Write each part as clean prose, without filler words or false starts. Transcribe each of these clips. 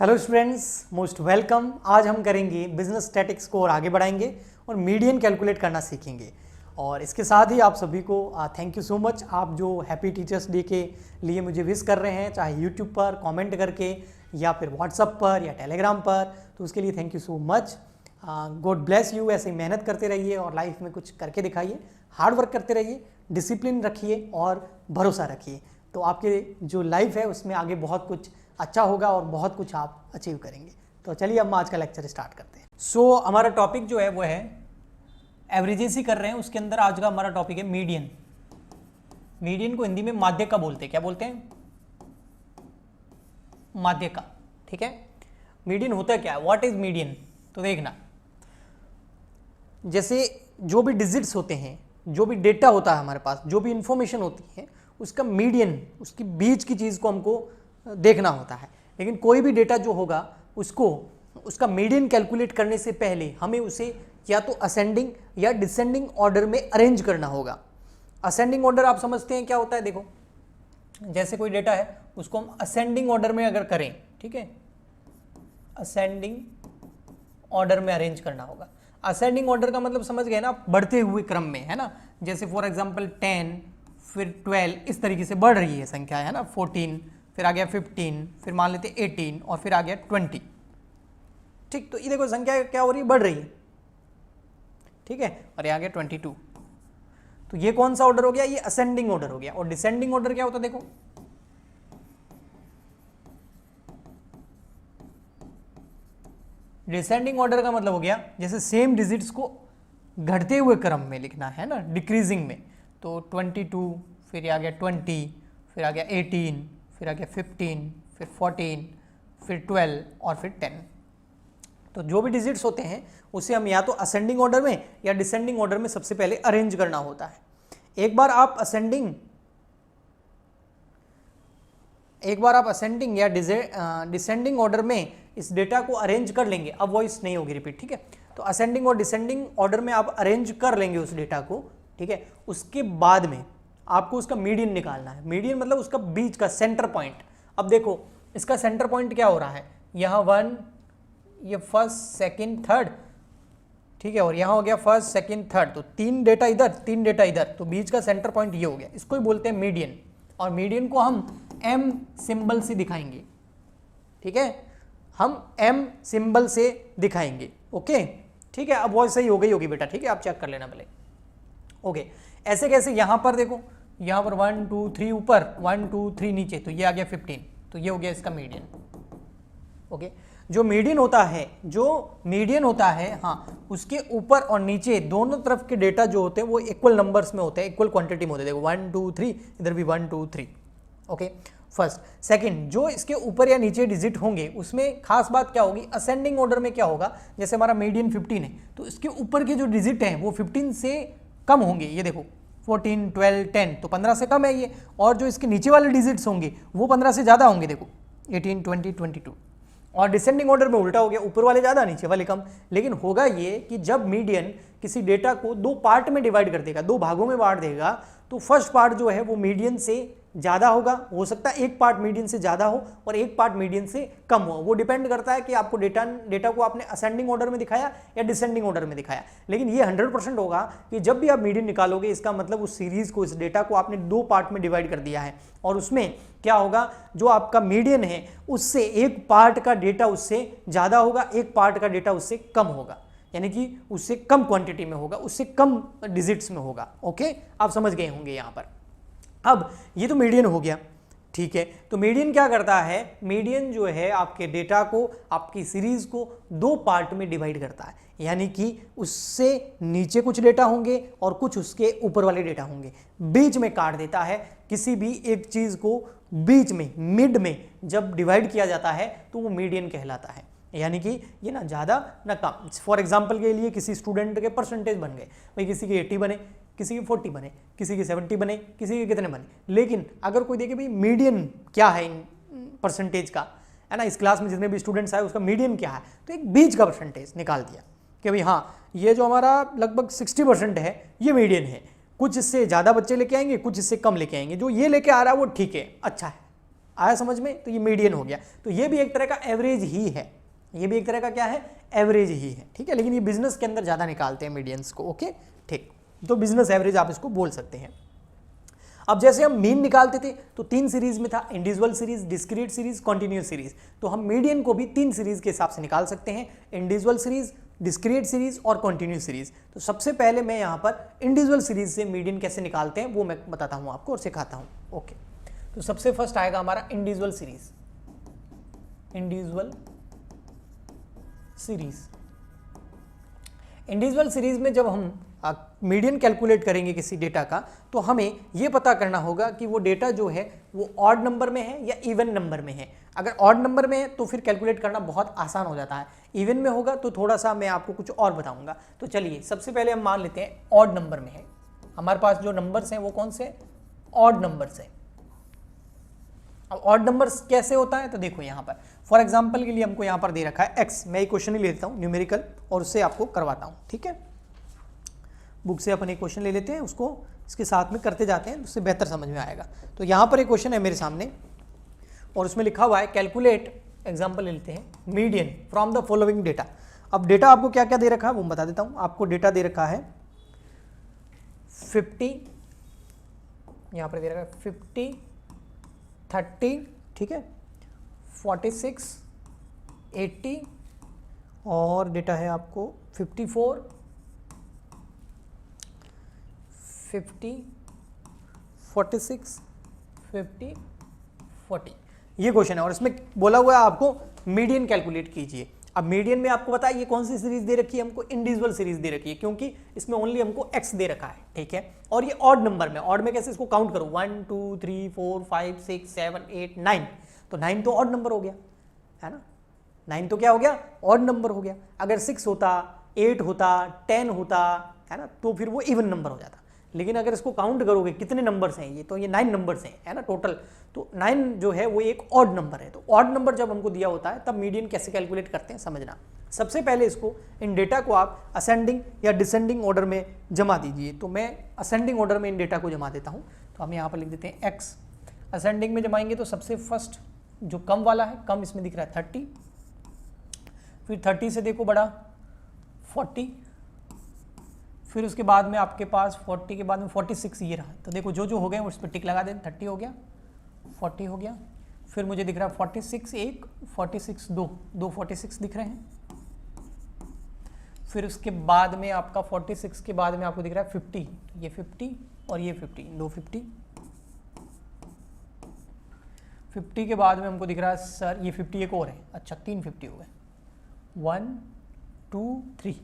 Hello students, most welcome. आज हम करेंगे बिजनेस स्टैटिक्स को और आगे बढ़ाएंगे और मीडियन कैलकुलेट करना सीखेंगे। और इसके साथ ही आप सभी को थैंक यू सो मच, आप जो हैप्पी टीचर्स डे के लिए मुझे विश कर रहे हैं, चाहे यूट्यूब पर कमेंट करके या फिर व्हाट्सअप पर या टेलीग्राम पर, तो उसके लिए thank you so much. God bless you. ऐसे ही मेहनत करते रहिए और लाइफ में कुछ करके दिखाइए, हार्ड वर्क करते रहिए, डिसिप्लिन रखिए और भरोसा रखिए, तो आपके जो लाइफ है उसमें आगे बहुत कुछ अच्छा होगा और बहुत कुछ आप अचीव करेंगे। तो चलिए हम आज का लेक्चर स्टार्ट करते हैं। हमारा टॉपिक जो है वो है एवरेजेस ही कर रहे हैं। उसके अंदर आज का हमारा टॉपिक है मीडियन। मीडियन को हिंदी में माध्यिका बोलते हैं। क्या बोलते हैं? माध्यिका। ठीक है, मीडियन होता क्या है? What is median? तो देखना, जैसे जो भी डिजिट्स होते हैं, जो भी डेटा होता है हमारे पास, जो भी इंफॉर्मेशन होती है, उसका मीडियन, उसकी बीच की चीज़ को हमको देखना होता है। लेकिन कोई भी डेटा जो होगा उसको उसका मीडियन कैलकुलेट करने से पहले हमें उसे या तो असेंडिंग या डिसेंडिंग ऑर्डर में अरेंज करना होगा। असेंडिंग ऑर्डर आप समझते हैं क्या होता है? देखो, जैसे कोई डेटा है उसको हम असेंडिंग ऑर्डर में अगर करें, ठीक है, असेंडिंग ऑर्डर में अरेंज करना होगा। असेंडिंग ऑर्डर का मतलब समझ गए ना, बढ़ते हुए क्रम में, है ना। जैसे फॉर एग्जांपल 10 फिर 12 इस तरीके से बढ़ रही है संख्या, है ना। 14 फिर आ गया 15, फिर मान लेते 18 और फिर आ गया 20। ठीक, तो ये देखो संख्या क्या हो रही है? बढ़ रही है। ठीक है, और ये आ गया 22। तो ये कौन सा ऑर्डर हो गया? ये असेंडिंग ऑर्डर हो गया। और डिसेंडिंग ऑर्डर क्या होता है? देखो, डिसेंडिंग ऑर्डर का मतलब हो गया जैसे सेम डिजिट्स को घटते हुए क्रम में लिखना है ना, डिक्रीजिंग में। तो 22 फिर आ गया 20 फिर आ गया 18 फिर आ गया 15 फिर 14 फिर 12 और फिर 10। तो जो भी डिजिट्स होते हैं उसे हम या तो असेंडिंग ऑर्डर में या डिसेंडिंग ऑर्डर में सबसे पहले अरेंज करना होता है। एक बार आप असेंडिंग या डिसेंडिंग ऑर्डर में इस डेटा को अरेंज कर लेंगे, अब वॉइस नहीं होगी रिपीट, ठीक है। तो असेंडिंग और डिसेंडिंग ऑर्डर में आप अरेंज कर लेंगे उस डेटा को, ठीक है। उसके बाद में आपको उसका मीडियन निकालना है। मीडियन मतलब उसका बीच का सेंटर पॉइंट। अब देखो इसका सेंटर पॉइंट क्या हो रहा है, यहाँ 1, ये फर्स्ट सेकंड थर्ड, ठीक है, और यहाँ हो गया फर्स्ट सेकंड थर्ड, तो 3 डेटा इधर 3 डेटा इधर, तो बीच का सेंटर पॉइंट ये हो गया। इसको ही बोलते हैं मीडियन। और मीडियन को हम M सिंबल से दिखाएंगे, ठीक है, हम M सिंबल से दिखाएंगे। ओके, ठीक है। अब वॉइस सही हो गई होगी बेटा, ठीक है, आप चेक कर लेना पहले। ओके, ऐसे कैसे? यहाँ पर देखो, यहाँ पर 1 2 3 ऊपर, 1 2 3 नीचे, तो ये आ गया 15, तो ये हो गया इसका मीडियन। ओके, जो मीडियन होता है, हाँ, उसके ऊपर और नीचे दोनों तरफ के डेटा जो होते हैं वो इक्वल नंबर्स में होते हैं, इक्वल क्वांटिटी में होते हैं। देखो 1 2 3, इधर भी 1 2 3। Okay, first. सेकंड, जो इसके ऊपर या नीचे डिजिट होंगे उसमें खास बात क्या होगी? असेंडिंग ऑर्डर में क्या होगा, जैसे हमारा मीडियन 15 है, तो इसके ऊपर के जो डिजिट हैं वो 15 से कम होंगे। ये देखो 14 12 10, तो 15 से कम है ये। और जो इसके नीचे वाले डिजिट्स होंगे वो 15 से ज़्यादा होंगे। देखो 18 20 22। और डिसेंडिंग ऑर्डर में उल्टा हो गया, ऊपर वाले ज़्यादा नीचे वाले कम। लेकिन होगा ये कि जब मीडियन किसी डेटा को 2 पार्ट में डिवाइड कर देगा, 2 भागों में बांट देगा, तो फर्स्ट पार्ट जो है वो मीडियन से ज़्यादा होगा। हो सकता है एक पार्ट मीडियन से ज़्यादा हो और एक पार्ट मीडियन से कम हो। वो डिपेंड करता है कि आपको डेटा को आपने असेंडिंग ऑर्डर में दिखाया या डिसेंडिंग ऑर्डर में दिखाया। लेकिन ये 100% होगा कि जब भी आप मीडियन निकालोगे, इसका मतलब उस सीरीज को, इस डेटा को आपने 2 पार्ट में डिवाइड कर दिया है। और उसमें क्या होगा, जो आपका मीडियन है उससे एक पार्ट का डेटा उससे ज़्यादा होगा, एक पार्ट का डेटा उससे कम होगा, यानी कि उससे कम क्वांटिटी में होगा, उससे कम डिजिट्स में होगा। ओके, आप समझ गए होंगे यहाँ पर। अब ये तो मीडियन हो गया, ठीक है। तो मीडियन क्या करता है? मीडियन जो है आपके डेटा को, आपकी सीरीज को 2 पार्ट में डिवाइड करता है, यानी कि उससे नीचे कुछ डेटा होंगे और कुछ उसके ऊपर वाले डेटा होंगे, बीच में काट देता है। किसी भी एक चीज को बीच में, मिड में जब डिवाइड किया जाता है तो वो मीडियन कहलाता है। यानी कि ये ना ज़्यादा ना कम। फॉर एग्जाम्पल के लिए किसी स्टूडेंट के परसेंटेज बन गए, भाई किसी के 80 बने, किसी के 40 बने, किसी के 70 बने, किसी के कितने बने। लेकिन अगर कोई देखे भाई मीडियन क्या है इन परसेंटेज का, है ना, इस क्लास में जितने भी स्टूडेंट्स आए उसका मीडियन क्या है, तो एक बीच का परसेंटेज निकाल दिया कि भाई हाँ, ये जो हमारा लगभग 60% है ये मीडियन है। कुछ इससे ज़्यादा बच्चे लेके आएंगे, कुछ इससे कम लेके आएंगे, जो ये लेके आ रहा है वो ठीक है, अच्छा है, आया समझ में? तो ये मीडियन हो गया। तो ये भी एक तरह का एवरेज ही है, ये भी एक तरह का क्या है, एवरेज ही है, ठीक है। लेकिन ये बिजनेस के अंदर ज़्यादा निकालते हैं मीडियंस को, ओके ठीक। तो बिजनेस एवरेज आप इसको बोल सकते हैं। अब जैसे हम मीन निकालते थे तो 3 सीरीज में था, individual series, discrete series, continuous series. तो हम मीडियन को भी 3 सीरीज के हिसाब से निकाल सकते हैं, इंडिविजुअल सीरीज, डिस्क्रीट सीरीज और कॉन्टिन्यूस सीरीज। तो सबसे पहले मैं यहाँ पर इंडिविजुअल सीरीज से मीडियन कैसे निकालते हैं वो मैं बताता हूँ आपको और सिखाता हूँ, ओके। तो सबसे फर्स्ट आएगा हमारा individual series, individual series. Individual series में जब हम मीडियन कैलकुलेट करेंगे किसी डेटा का, तो हमें यह पता करना होगा कि वो डेटा जो है वो ऑड नंबर में है या इवन नंबर में है। अगर ऑड नंबर में है तो फिर कैलकुलेट करना बहुत आसान हो जाता है, इवन में होगा तो थोड़ा सा मैं आपको कुछ और बताऊंगा। तो चलिए सबसे पहले हम मान लेते हैं ऑड नंबर में है, हमारे पास जो नंबर्स हैं वो कौन से, ऑड नंबर्स हैं। अब ऑड नंबर्स कैसे होता है, तो देखो यहाँ पर फॉर एग्जांपल के लिए हमको यहाँ पर दे रखा है x, मैं एक क्वेश्चन ही लेता हूँ न्यूमेरिकल और उससे आपको करवाता हूँ, ठीक है। बुक से अपन एक क्वेश्चन ले लेते हैं, उसको इसके साथ में करते जाते हैं, उससे बेहतर समझ में आएगा। तो यहाँ पर एक क्वेश्चन है मेरे सामने और उसमें लिखा हुआ है कैलकुलेट, एग्जाम्पल ले लेते हैं, median from the following data. अब डेटा आपको क्या क्या दे रखा है वो बता देता हूँ। आपको डेटा दे रखा है 50, यहाँ पर दे रखा है 50, 30, ठीक है, 46, 80 और डेटा है आपको 54, 50, 46, 50, 40, ये क्वेश्चन है और इसमें बोला हुआ है आपको मीडियन कैलकुलेट कीजिए। अब मीडियन में आपको पता है ये कौन सी सीरीज दे रखी है, हमको इंडिविजुअल सीरीज दे रखी है क्योंकि इसमें ओनली हमको x दे रखा है, ठीक है। और ये ऑड नंबर में, ऑड में कैसे इसको काउंट करूं, 1 2 3 4 5 6 7 8 9, तो 9 तो ऑड नंबर हो गया है ना, 9 तो क्या हो गया, ऑड नंबर हो गया। अगर 6 होता, 8 होता, 10 होता है ना, तो फिर वो इवन नंबर हो जाता। लेकिन अगर इसको काउंट करोगे कितने नंबर्स हैं ये, तो ये 9 नंबर्स हैं है ना टोटल, तो 9 जो है वो एक ऑड नंबर है। तो ऑड नंबर जब हमको दिया होता है तब मीडियन कैसे कैलकुलेट करते हैं समझना। सबसे पहले इसको, इन डेटा को आप असेंडिंग या डिसेंडिंग ऑर्डर में जमा दीजिए। तो मैं असेंडिंग ऑर्डर में इन डेटा को जमा देता हूँ। तो हम यहाँ पर लिख देते हैं x, असेंडिंग में जमाएंगे तो सबसे फर्स्ट जो कम वाला है, कम इसमें दिख रहा है 30, फिर 30 से देखो बड़ा 40, फिर उसके बाद में आपके पास 40 के बाद में 46 ये रहा। तो देखो जो जो हो गए उस पर टिक लगा दें, 30 हो गया, 40 हो गया, फिर मुझे दिख रहा है 46 एक, 46 दो, 46 दिख रहे हैं। फिर उसके बाद में आपका 46 के बाद में आपको दिख रहा है 50, ये 50 और ये 50, दो 50। 50 के बाद में हमको दिख रहा है सर ये 50 एक और है, अच्छा 3 50 हो गए, 1 2 3।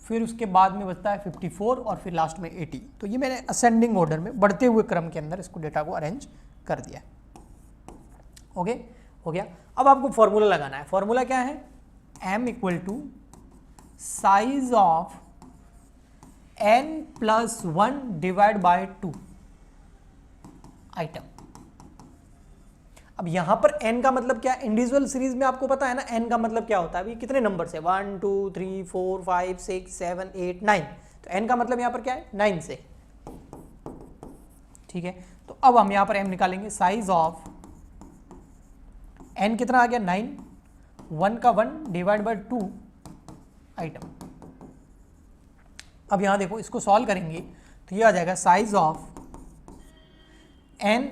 फिर उसके बाद में बचता है 54 और फिर लास्ट में 80। तो ये मैंने असेंडिंग ऑर्डर में बढ़ते हुए क्रम के अंदर इसको डेटा को अरेंज कर दिया। ओके हो गया। अब आपको फॉर्मूला लगाना है। फॉर्मूला क्या है, m equal to size of n+1 divide by 2 item. अब यहां पर n का मतलब क्या है, इंडिविजुअल सीरीज में आपको पता है ना n का मतलब क्या होता है, अभी कितने नंबर से 1 2 3 4 5 6 7 8 9, तो n का मतलब यहां पर क्या है 9 से, ठीक है। तो अब हम यहां पर m निकालेंगे, साइज ऑफ n कितना आ गया 9, 1 का 1 डिवाइड बाय 2 आइटम। अब यहां देखो इसको सॉल्व करेंगे तो ये आ जाएगा साइज ऑफ n,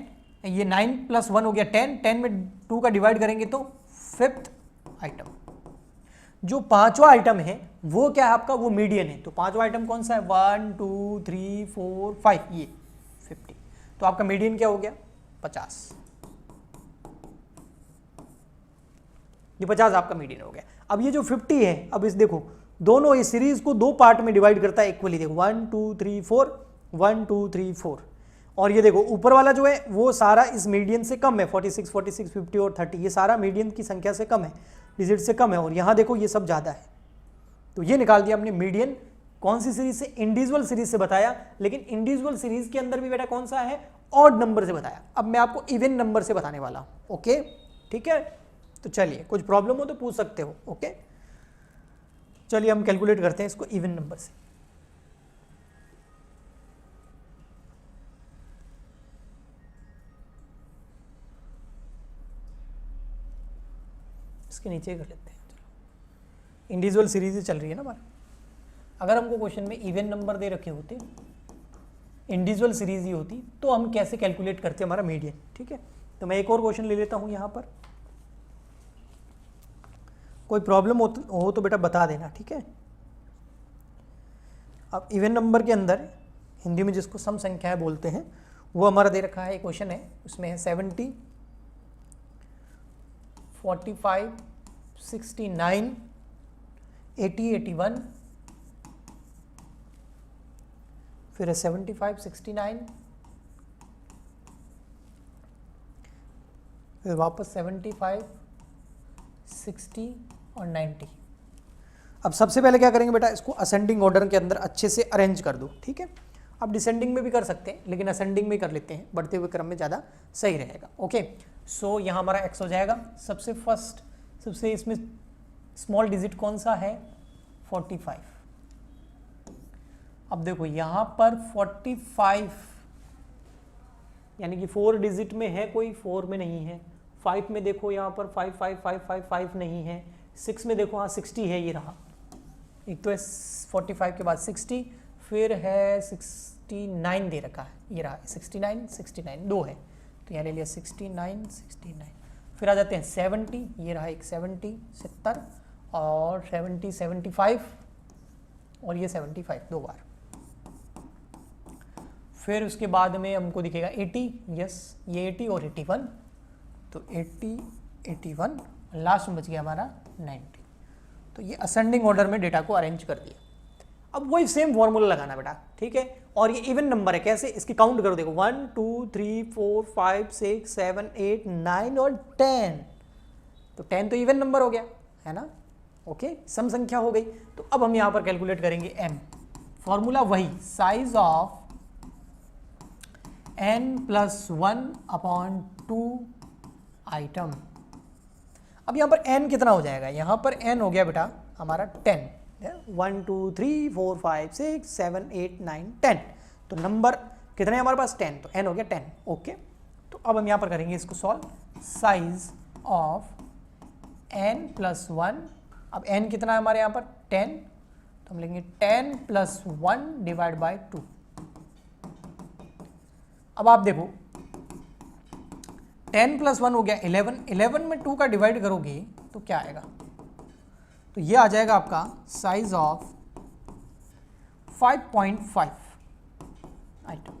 ये 9+1 हो गया 10, 10 में 2 का डिवाइड करेंगे तो 5th आइटम। जो 5वां आइटम है वो क्या है आपका, वो मीडियन है। तो 5वां आइटम कौन सा है, 1 2 3 4 5, ये 50। तो आपका मीडियन क्या हो गया 50, ये 50 आपका मीडियन हो गया। अब ये जो 50 है, अब इस देखो दोनों इस सीरीज को दो पार्ट में डिवाइड करता है इक्वली, देखो 1 2 3 4, 1 2 3 4, और ये देखो ऊपर वाला जो है वो सारा इस मीडियन से कम है, 46 46 50 और 30, ये सारा मीडियन की संख्या से कम है, डिजिट से कम है, और यहाँ देखो ये सब ज़्यादा है। तो ये निकाल दिया हमने मीडियन, कौन सी सीरीज से, इंडिविजुअल सीरीज से बताया, लेकिन इंडिविजुअल सीरीज के अंदर भी बेटा कौन सा है, ऑड नंबर से बताया। अब मैं आपको इवन नंबर से बताने वाला हूँ, ओके ठीक है। तो चलिए कुछ प्रॉब्लम हो तो पूछ सकते हो, ओके। चलिए हम कैलकुलेट करते हैं इसको इवन नंबर से। इसके नीचे ही कर लेते हैं। चलो इंडिविजुअल सीरीज ही चल रही है ना हमारा। अगर हमको क्वेश्चन में इवन नंबर दे रखे होते, इंडिविजुअल सीरीज ही होती, तो हम कैसे कैलकुलेट करते हमारा मीडियन। ठीक है, तो मैं एक और क्वेश्चन ले लेता हूँ यहाँ पर। कोई प्रॉब्लम हो तो बेटा बता देना, ठीक है। अब इवन नंबर के अंदर हिंदी में जिसको सम संख्याएं बोलते हैं वो हमारा दे रखा है, क्वेश्चन है उसमें है 70, 45, 69, 80, 81, फिर है 75, 69, फिर वापस 75, 60 और 90। अब सबसे पहले क्या करेंगे बेटा, इसको असेंडिंग ऑर्डर के अंदर अच्छे से अरेंज कर दो। ठीक है, आप डिसेंडिंग में भी कर सकते हैं, लेकिन असेंडिंग में कर लेते हैं, बढ़ते हुए क्रम में ज़्यादा सही रहेगा। ओके, सो यहाँ हमारा x हो जाएगा। सबसे इसमें स्मॉल डिजिट कौन सा है, 45। अब देखो यहाँ पर 45 यानी कि 4 डिजिट में है कोई, 4 में नहीं है। 5 में देखो यहाँ पर 5 5 5 5 5 नहीं है। 6 में देखो हाँ 60 है, ये रहा। एक तो है 45 के बाद 60, फिर है 69 दे रखा है, ये रहा 69 69 दो है, तो यहाँ ले लिया 69 69। फिर आ जाते हैं 70, ये रहा एक 70 70 और 70 75 और ये 75 दो बार। फिर उसके बाद में हमको दिखेगा 80, यस ये 80 और 81, तो 80 81 लास्ट में बच गया हमारा 90। तो ये असेंडिंग ऑर्डर में डेटा को अरेंज कर दिया। अब वही सेम फॉर्मूला लगाना बेटा, ठीक है। और ये इवन नंबर है, कैसे, इसकी काउंट करो, देखो 1 2 3 4 5 6 7 8 9 और 10, तो 10 तो इवन नंबर हो गया है ना। ओके, सम संख्या हो गई। तो अब हम यहाँ पर कैलकुलेट करेंगे m, फॉर्मूला वही, साइज ऑफ n+1/2 आइटम। अब यहाँ पर n कितना हो जाएगा, यहाँ पर n हो गया बेटा हमारा 10, 1 2 3 4 5 6 7 8 9 10, तो नंबर कितने हमारे पास 10, तो n हो गया 10। ओके, तो अब हम यहाँ पर करेंगे इसको सॉल्व। साइज ऑफ n+1, अब n कितना है हमारे यहाँ पर 10, तो हम लेंगे 10+1 डिवाइड बाय 2। अब आप देखो 10+1 हो गया 11, 11 में 2 का डिवाइड करोगे तो क्या आएगा, तो ये आ जाएगा आपका साइज ऑफ 5.5 आइटम।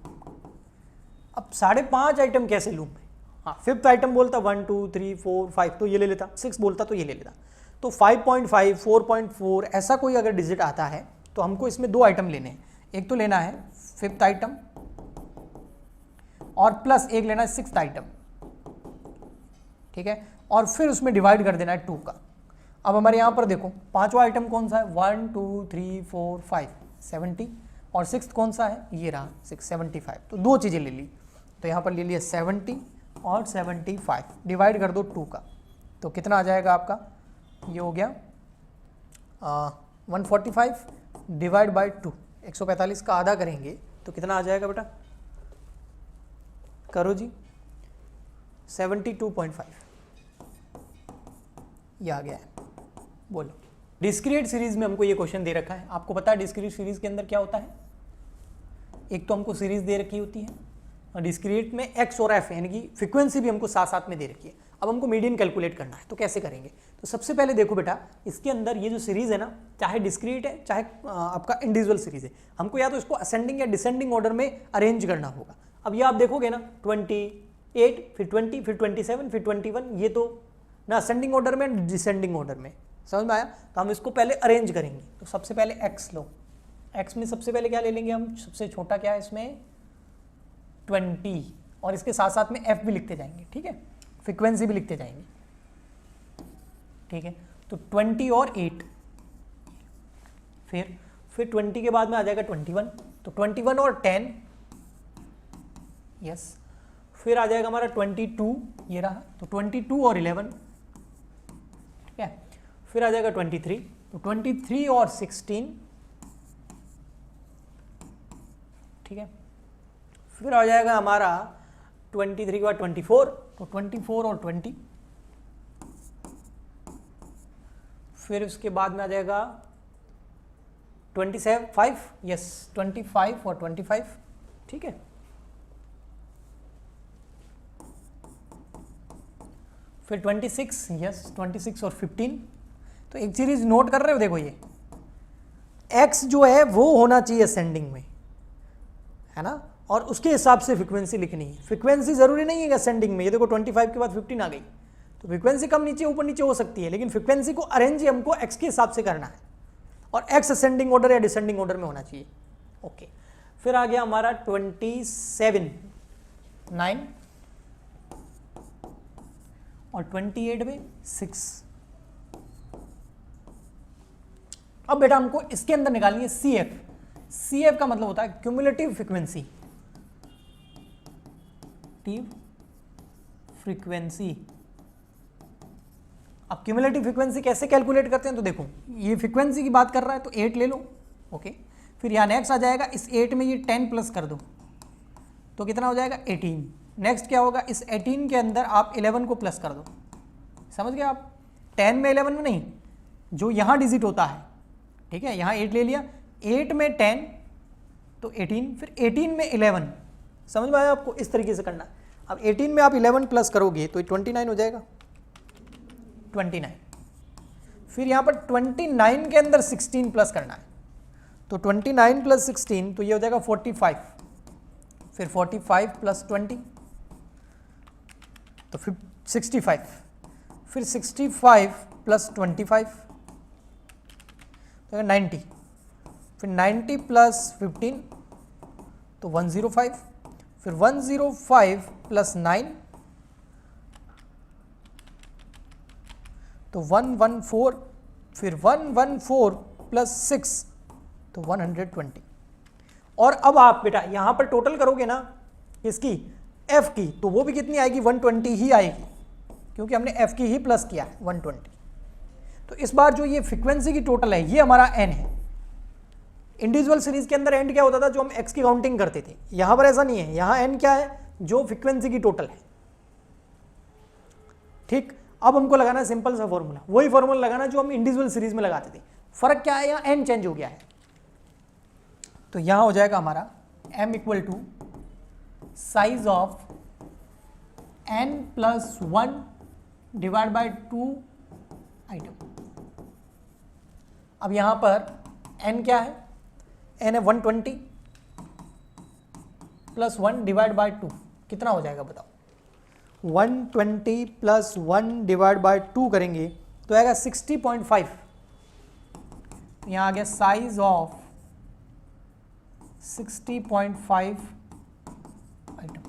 अब 5.5 आइटम कैसे लूँ मैं, हाँ फिफ्थ आइटम बोलता 1 2 3 4 5 तो ये ले लेता, 6 बोलता तो ये ले लेता, तो 5.5 4.4 ऐसा कोई अगर डिजिट आता है तो हमको इसमें 2 आइटम लेने हैं। एक तो लेना है फिफ्थ आइटम और प्लस एक लेना है सिक्स्थ आइटम, ठीक है, और फिर उसमें डिवाइड कर देना है 2 का। अब हमारे यहाँ पर देखो पांचवा आइटम कौन सा है, 1 2 3 4 5 70, और सिक्स्थ कौन सा है, ये रहा 675, तो 2 चीज़ें ले ली, तो यहाँ पर ले लिया 70 और 75, डिवाइड कर दो 2 का, तो कितना आ जाएगा आपका, ये हो गया 145 डिवाइड बाय 2, 145 का आधा करेंगे तो कितना आ जाएगा बेटा, करो जी 72.5, ये आ गया है। बोलो, डिस्क्रीट सीरीज में हमको ये क्वेश्चन दे रखा है। आपको पता है डिस्क्रीट सीरीज के अंदर क्या होता है, एक तो हमको सीरीज दे रखी होती है और डिस्क्रीट में एक्स और एफ यानी कि फ्रीक्वेंसी भी हमको साथ साथ में दे रखी है। अब हमको मीडियन कैलकुलेट करना है, तो कैसे करेंगे, तो सबसे पहले देखो बेटा इसके अंदर ये जो सीरीज है ना, चाहे डिस्क्रीट है चाहे आपका इंडिविजुअल सीरीज है, हमको या तो इसको असेंडिंग या डिसेंडिंग ऑर्डर में अरेंज करना होगा। अब ये आप देखोगे ना 28 फिर 20 फिर 27 फिर 21, ये तो ना असेंडिंग ऑर्डर में डिसेंडिंग ऑर्डर में, समझ में आया। तो हम इसको पहले अरेंज करेंगे, तो सबसे पहले x लो, x में सबसे पहले क्या ले लेंगे हम, सबसे छोटा क्या है इसमें 20, और इसके साथ साथ में f भी लिखते जाएंगे, ठीक है, फ्रीक्वेंसी भी लिखते जाएंगे, ठीक है। तो 20 और 8, फिर 20 के बाद में आ जाएगा 21, तो 21 और 10, यस, फिर आ जाएगा हमारा 22, ये रहा, तो 22 और 11, ठीक है, फिर आ जाएगा 23, तो 23 और 16, ठीक है, फिर आ जाएगा हमारा 23 के बाद 24, तो 24 और 20, फिर उसके बाद में आ जाएगा 25, यस 25 और 25, ठीक है। फिर 26, यस 26 और 15। तो एक सीरीज नोट कर रहे हो, देखो ये x जो है वो होना चाहिए असेंडिंग में, है ना, और उसके हिसाब से फ्रीक्वेंसी लिखनी है। फ्रीक्वेंसी जरूरी नहीं है कि असेंडिंग में, ये देखो 25 के बाद 15 आ गई, तो फ्रीक्वेंसी कम नीचे ऊपर नीचे हो सकती है, लेकिन फ्रीक्वेंसी को अरेंज ही हमको x के हिसाब से करना है, और x असेंडिंग ऑर्डर या डिसेंडिंग ऑर्डर में होना चाहिए। ओके, फिर आ गया हमारा 27, 9 और 28 में 6। अब बेटा हमको इसके अंदर निकालनी है CF। CF का मतलब होता है क्यूमुलेटिव फ्रीक्वेंसी, अब क्यूमुलेटिव फ्रीक्वेंसी कैसे कैलकुलेट करते हैं, तो देखो ये फ्रीक्वेंसी की बात कर रहा है तो 8 ले लो, ओके। फिर यहाँ नेक्स्ट आ जाएगा, इस 8 में ये 10 प्लस कर दो तो कितना हो जाएगा 18। नेक्स्ट क्या होगा, इस 18 के अंदर आप 11 को प्लस कर दो, समझ गए आप, 10 में 11 में नहीं, जो यहाँ डिजिट होता है, ठीक है। यहाँ 8 ले लिया, 8 में 10 तो 18, फिर 18 में 11, समझ में आया आपको, इस तरीके से करना। अब 18 में आप 11 प्लस करोगे तो 29 हो जाएगा, 29। फिर यहाँ पर 29 के अंदर 16 प्लस करना है, तो 29 प्लस 16 तो ये हो जाएगा 45, फिर 45 प्लस 20 तो फिर 65, फिर 65 प्लस 25 तो 90, फिर 90 प्लस 15 तो 105, फिर 105 प्लस 9 तो 114, फिर 114 प्लस 6 तो 120। और अब आप बेटा यहाँ पर टोटल करोगे ना इसकी f की, तो वो भी कितनी आएगी, 120 ही आएगी, क्योंकि हमने f की ही प्लस किया है 120। तो इस बार जो ये फ्रीक्वेंसी की टोटल है ये हमारा n है। इंडिविजुअल सीरीज के अंदर एंड क्या होता था, जो हम x की काउंटिंग करते थे, यहाँ पर ऐसा नहीं है, यहाँ n क्या है, जो फ्रीक्वेंसी की टोटल है, ठीक। अब हमको लगाना है सिंपल सा फॉर्मूला, वही फॉर्मूला लगाना जो हम इंडिविजुअल सीरीज में लगाते थे। फर्क क्या है, यहाँ n चेंज हो गया है, तो यहाँ हो जाएगा हमारा m equal to size of n plus 1 divide by 2 item. अब यहाँ पर n क्या है, n है 120 प्लस 1 डिवाइड बाय 2, कितना हो जाएगा बताओ, 120 प्लस 1 डिवाइड बाय 2 करेंगे तो आएगा 60.5। यहाँ आ गया साइज ऑफ 60.5 आइटम।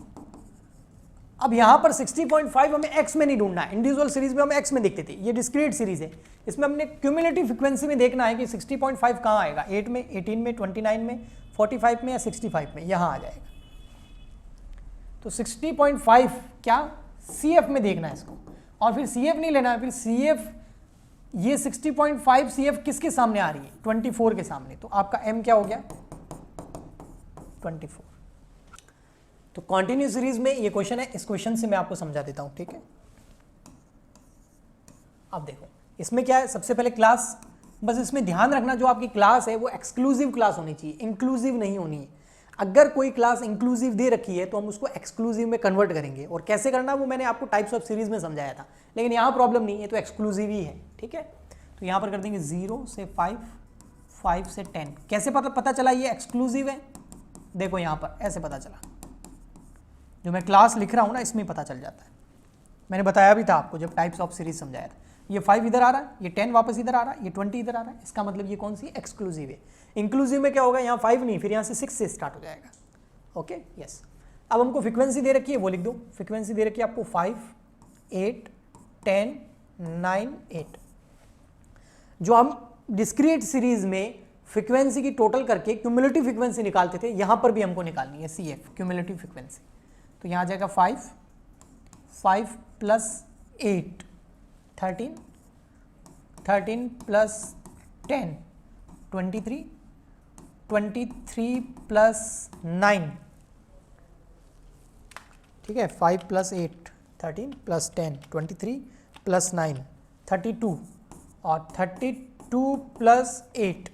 अब यहाँ पर 60.5 हमें x में नहीं ढूंढना है, इंडिविजुअल सीरीज में हम x में देखते थे, ये डिस्क्रीट सीरीज है, इसमें हमने क्यूमुलेटिव फ्रीक्वेंसी में देखना है कि 60.5 कहाँ आएगा, 8 में, 18 में, 29 में, 45 में या 65 में, यहाँ आ जाएगा। तो 60.5 क्या CF में देखना है इसको, और फिर CF नहीं लेना है, फिर CF ये 60.5 CF किसके सामने आ रही है, 24 के सामने, तो आपका M क्या हो गया 24। तो कॉन्टिन्यूस सीरीज में ये क्वेश्चन है, इस क्वेश्चन से मैं आपको समझा देता हूं, ठीक है। अब देखो इसमें क्या है, सबसे पहले क्लास, बस इसमें ध्यान रखना जो आपकी क्लास है वो एक्सक्लूसिव क्लास होनी चाहिए, इंक्लूसिव नहीं होनी है। अगर कोई क्लास इंक्लूसिव दे रखी है तो हम उसको एक्सक्लूसिव में कन्वर्ट करेंगे, और कैसे करना वो मैंने आपको टाइप्स ऑफ सीरीज में समझाया था, लेकिन यहाँ प्रॉब्लम नहीं है, तो एक्सक्लूसिव ही है, ठीक है। तो यहाँ पर कर देंगे 0 से 5, 5 से 10। कैसे पता चला ये एक्सक्लूसिव है, देखो यहाँ पर ऐसे पता चला, जो मैं क्लास लिख रहा हूँ ना इसमें पता चल जाता है। मैंने बताया भी था आपको जब टाइप्स ऑफ सीरीज समझाया था, ये 5 इधर आ रहा है, ये 10 वापस इधर आ रहा है, ये 20 इधर आ रहा है, इसका मतलब ये कौन सी एक्सक्लूसिव है। इंक्लूसिव में क्या होगा, यहाँ 5 नहीं, फिर यहाँ से 6 से स्टार्ट हो जाएगा, ओके यस। अब हमको फ्रीक्वेंसी दे रखी है वो लिख दो, फ्रीक्वेंसी दे रखी है आपको 5, 8, 10, 9, 8। जो हम डिस्क्रीट सीरीज में फ्रीक्वेंसी की टोटल करके क्यूमुलेटिव फ्रीक्वेंसी निकालते थे, यहाँ पर भी हमको निकालनी है CF क्यूमुलेटिव फ्रीक्वेंसी। तो यहाँ आ जाएगा 5, 5 प्लस 8 13, 13 प्लस 10 23, 23 प्लस 9, ठीक है, 5 प्लस 8 13 प्लस 10 23 प्लस 9 32, और 32 प्लस 8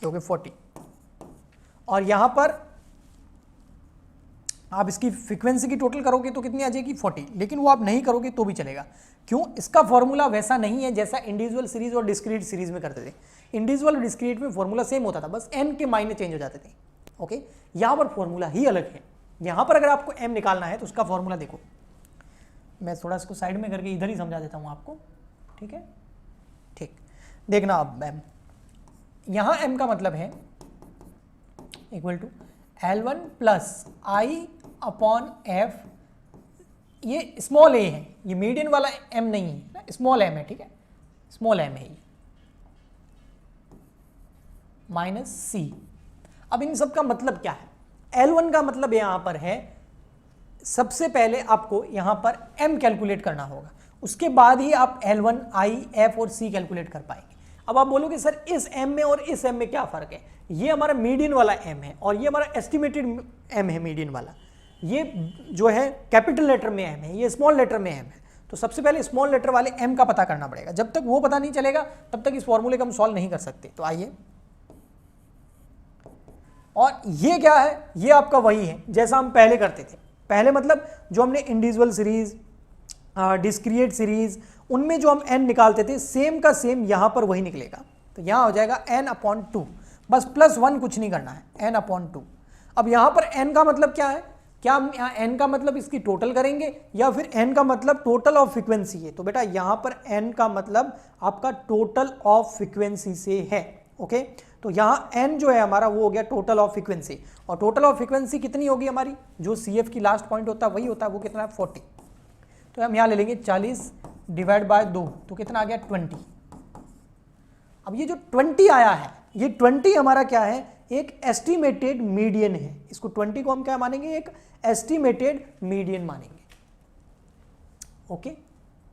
हो गए 40। और यहां पर आप इसकी फ्रीक्वेंसी की टोटल करोगे तो कितनी आ जाएगी 40, लेकिन वो आप नहीं करोगे तो भी चलेगा। क्यों? इसका फॉर्मूला वैसा नहीं है जैसा इंडिविजुअल सीरीज और डिस्क्रीट सीरीज में करते थे। इंडिविजुअल और डिस्क्रीट में फॉर्मूला सेम होता था, बस n के मायने चेंज हो जाते थे। ओके, यहां पर फॉर्मूला ही अलग है। यहां पर अगर आपको m निकालना है तो उसका फॉर्मूला देखो, मैं थोड़ा इसको साइड में करके इधर ही समझा देता हूं आपको, ठीक है? ठीक, देखना अब m, यहां m का मतलब है equal to L1 plus i upon f, ये स्मॉल ए है, ये मीडियन वाला m नहीं है, स्मॉल m है, ठीक है? स्मॉल m है ये, माइनस सी। अब इन सब का मतलब क्या है? L1 का मतलब यहां पर है, सबसे पहले आपको यहां पर m कैलकुलेट करना होगा, उसके बाद ही आप L1, I, F और C कैलकुलेट कर पाएंगे। अब आप बोलोगे सर इस m में और इस m में क्या फर्क है? ये हमारा मीडियन वाला m है और ये हमारा एस्टिमेटेड m है मीडियन वाला, ये जो है कैपिटल लेटर में m है, ये स्मॉल लेटर में m है। तो सबसे पहले स्मॉल लेटर वाले m का पता करना पड़ेगा, जब तक वो पता नहीं चलेगा तब तक इस फॉर्मूले को हम सॉल्व नहीं कर सकते। तो आइए, और ये क्या है? ये आपका वही है जैसा हम पहले करते थे। पहले मतलब जो हमने इंडिविजुअल सीरीज, डिस्क्रिएट सीरीज, उनमें जो हम n निकालते थे सेम का सेम यहां पर वही निकलेगा। तो यहां हो जाएगा n/2, बस +1 कुछ नहीं करना है, n/2। अब यहां पर n का मतलब क्या है? क्या हम यहाँ n का मतलब इसकी टोटल करेंगे या फिर n का मतलब टोटल ऑफ फ्रीक्वेंसी है? तो बेटा यहां पर n का मतलब आपका टोटल ऑफ फ्रीक्वेंसी से है। ओके, तो यहाँ n जो है हमारा वो हो गया टोटल ऑफ फ्रीक्वेंसी, और टोटल ऑफ फ्रीक्वेंसी कितनी होगी हमारी? जो CF की लास्ट पॉइंट होता है वही होता है, वो कितना है 40। तो हम यहाँ ले लेंगे 40 डिवाइड बाय 2, तो कितना आ गया 20। अब ये जो 20 आया है, ये 20 हमारा क्या है? एक एस्टिमेटेड मीडियन है। इसको 20 को हम क्या मानेंगे? एक एस्टिमेटेड मीडियन मानेंगे। ओके,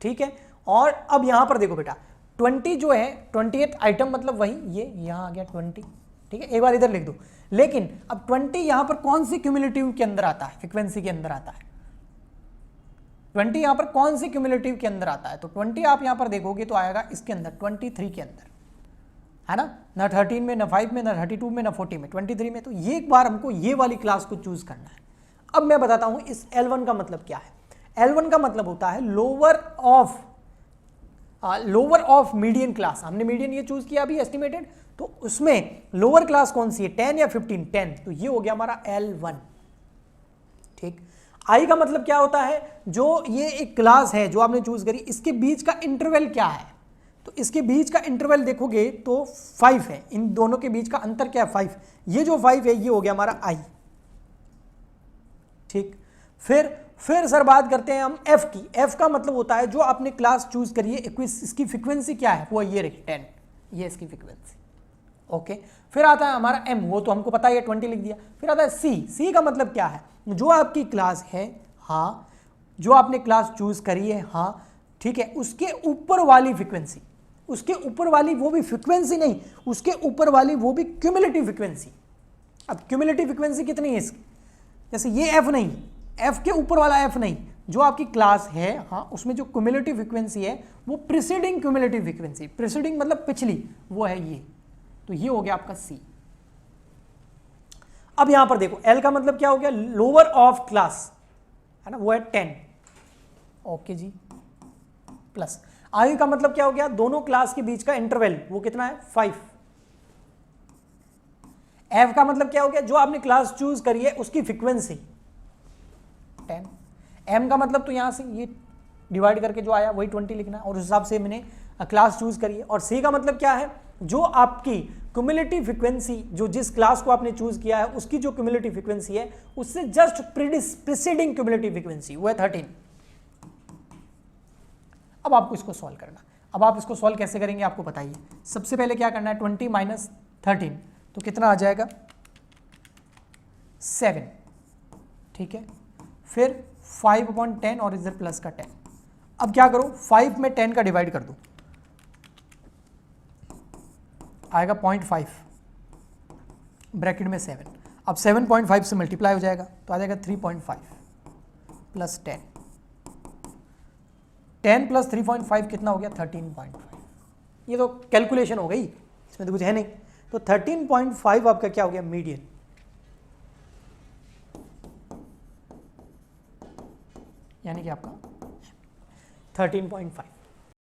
ठीक है। और अब यहां पर देखो बेटा, 20 जो है 28 आइटम, मतलब वही ये यहां आ गया 20, ठीक है? एक बार इधर लिख दो। लेकिन अब 20 यहां पर कौन सी क्यूमुलेटिव के अंदर आता है? फ्रीक्वेंसी के अंदर आता है। 20 यहां पर कौन सी क्यूमुलेटिव के अंदर आता है? तो 20 आप यहां पर देखोगे तो आएगा इसके अंदर, 23 के अंदर, है ना? ना 13 में, ना 5 में, ना 32 में, ना 40 में, 23 में। तो ये एक बार हमको ये वाली क्लास को चूज करना है। अब मैं बताता हूं इस L1 का मतलब क्या है। L1 का मतलब होता है लोअर ऑफ मीडियन क्लास। हमने मीडियन ये चूज किया अभी एस्टिमेटेड, तो उसमें लोअर क्लास कौन सी है? 10 या 15? 10, तो ये हो गया हमारा L1, ठीक। आई का मतलब क्या होता है? जो ये एक क्लास है जो आपने चूज करी, इसके बीच का इंटरवल क्या है? तो इसके बीच का इंटरवल देखोगे तो 5 है, इन दोनों के बीच का अंतर क्या है? 5। ये जो 5 है ये हो गया हमारा आई, ठीक। फिर सर बात करते हैं हम एफ की। एफ का मतलब होता है जो आपने क्लास चूज करी है, इसकी फ्रीक्वेंसी क्या है? वो ये रही 10, ये इसकी फ्रीक्वेंसी। ओके, फिर आता है हमारा एम, वो तो हमको पता है 20 लिख दिया। फिर आता है सी। सी का मतलब क्या है? जो आपकी क्लास है, हाँ, जो आपने क्लास चूज करी है, हाँ, ठीक है, उसके ऊपर वाली फ्रीक्वेंसी, उसके ऊपर वाली वो भी फ्रीक्वेंसी नहीं, उसके ऊपर वाली वो भी क्यूमुलेटिव फ्रीक्वेंसी। अब क्यूमुलेटिव फ्रीक्वेंसी कितनी है इसकी? जैसे ये एफ नहीं, एफ के ऊपर वाला एफ नहीं, जो आपकी क्लास है, हाँ, उसमें जो क्यूमुलेटिव फ्रीक्वेंसी है वो प्रीसीडिंग क्यूमुलेटिव फ्रीक्वेंसी, प्रीसीडिंग मतलब पिछली, वो है ये। तो ये हो गया आपका सी। अब यहां पर देखो एल का मतलब क्या हो गया? लोअर ऑफ क्लास, है ना, वो है 10। ओके जी, प्लस आई का मतलब क्या हो गया? दोनों क्लास के बीच का इंटरवल, वो कितना है? 5। एफ का मतलब क्या हो गया? जो आपने क्लास चूज करी है उसकी फ्रीक्वेंसी 10। एम का मतलब तो यहां से ये डिवाइड करके जो आया वही 20 लिखना, और उस हिसाब से मैंने क्लास चूज करी है। और सी का मतलब क्या है? जो आपकी क्यूमुलेटिव फ्रीक्वेंसी, जो जिस क्लास को आपने चूज किया है उसकी जो क्यूमुलेटिव फ्रीक्वेंसी है उससे जस्ट प्रीसीडिंग क्यूमुलेटिव फ्रीक्वेंसी, वो है 13। अब आपको इसको सॉल्व करना। अब आप इसको सॉल्व कैसे करेंगे आपको बताइए। सबसे पहले क्या करना है? 20 माइनस 13, तो कितना आ जाएगा? 7, ठीक है। फिर 5/10 और इधर प्लस का 10। अब क्या करो? 5 में 10 का डिवाइड कर दो, आएगा 0.5, ब्रैकेट में 7। अब 7.5 से मल्टीप्लाई हो जाएगा तो आ जाएगा 3.5 प्लस 10 प्लस 3.5 कितना हो गया? 13.5। ये तो कैलकुलेशन हो गई, इसमें तो कुछ है नहीं। तो 13.5 आपका क्या हो गया, मीडियन। यानी कि आपका 13.5।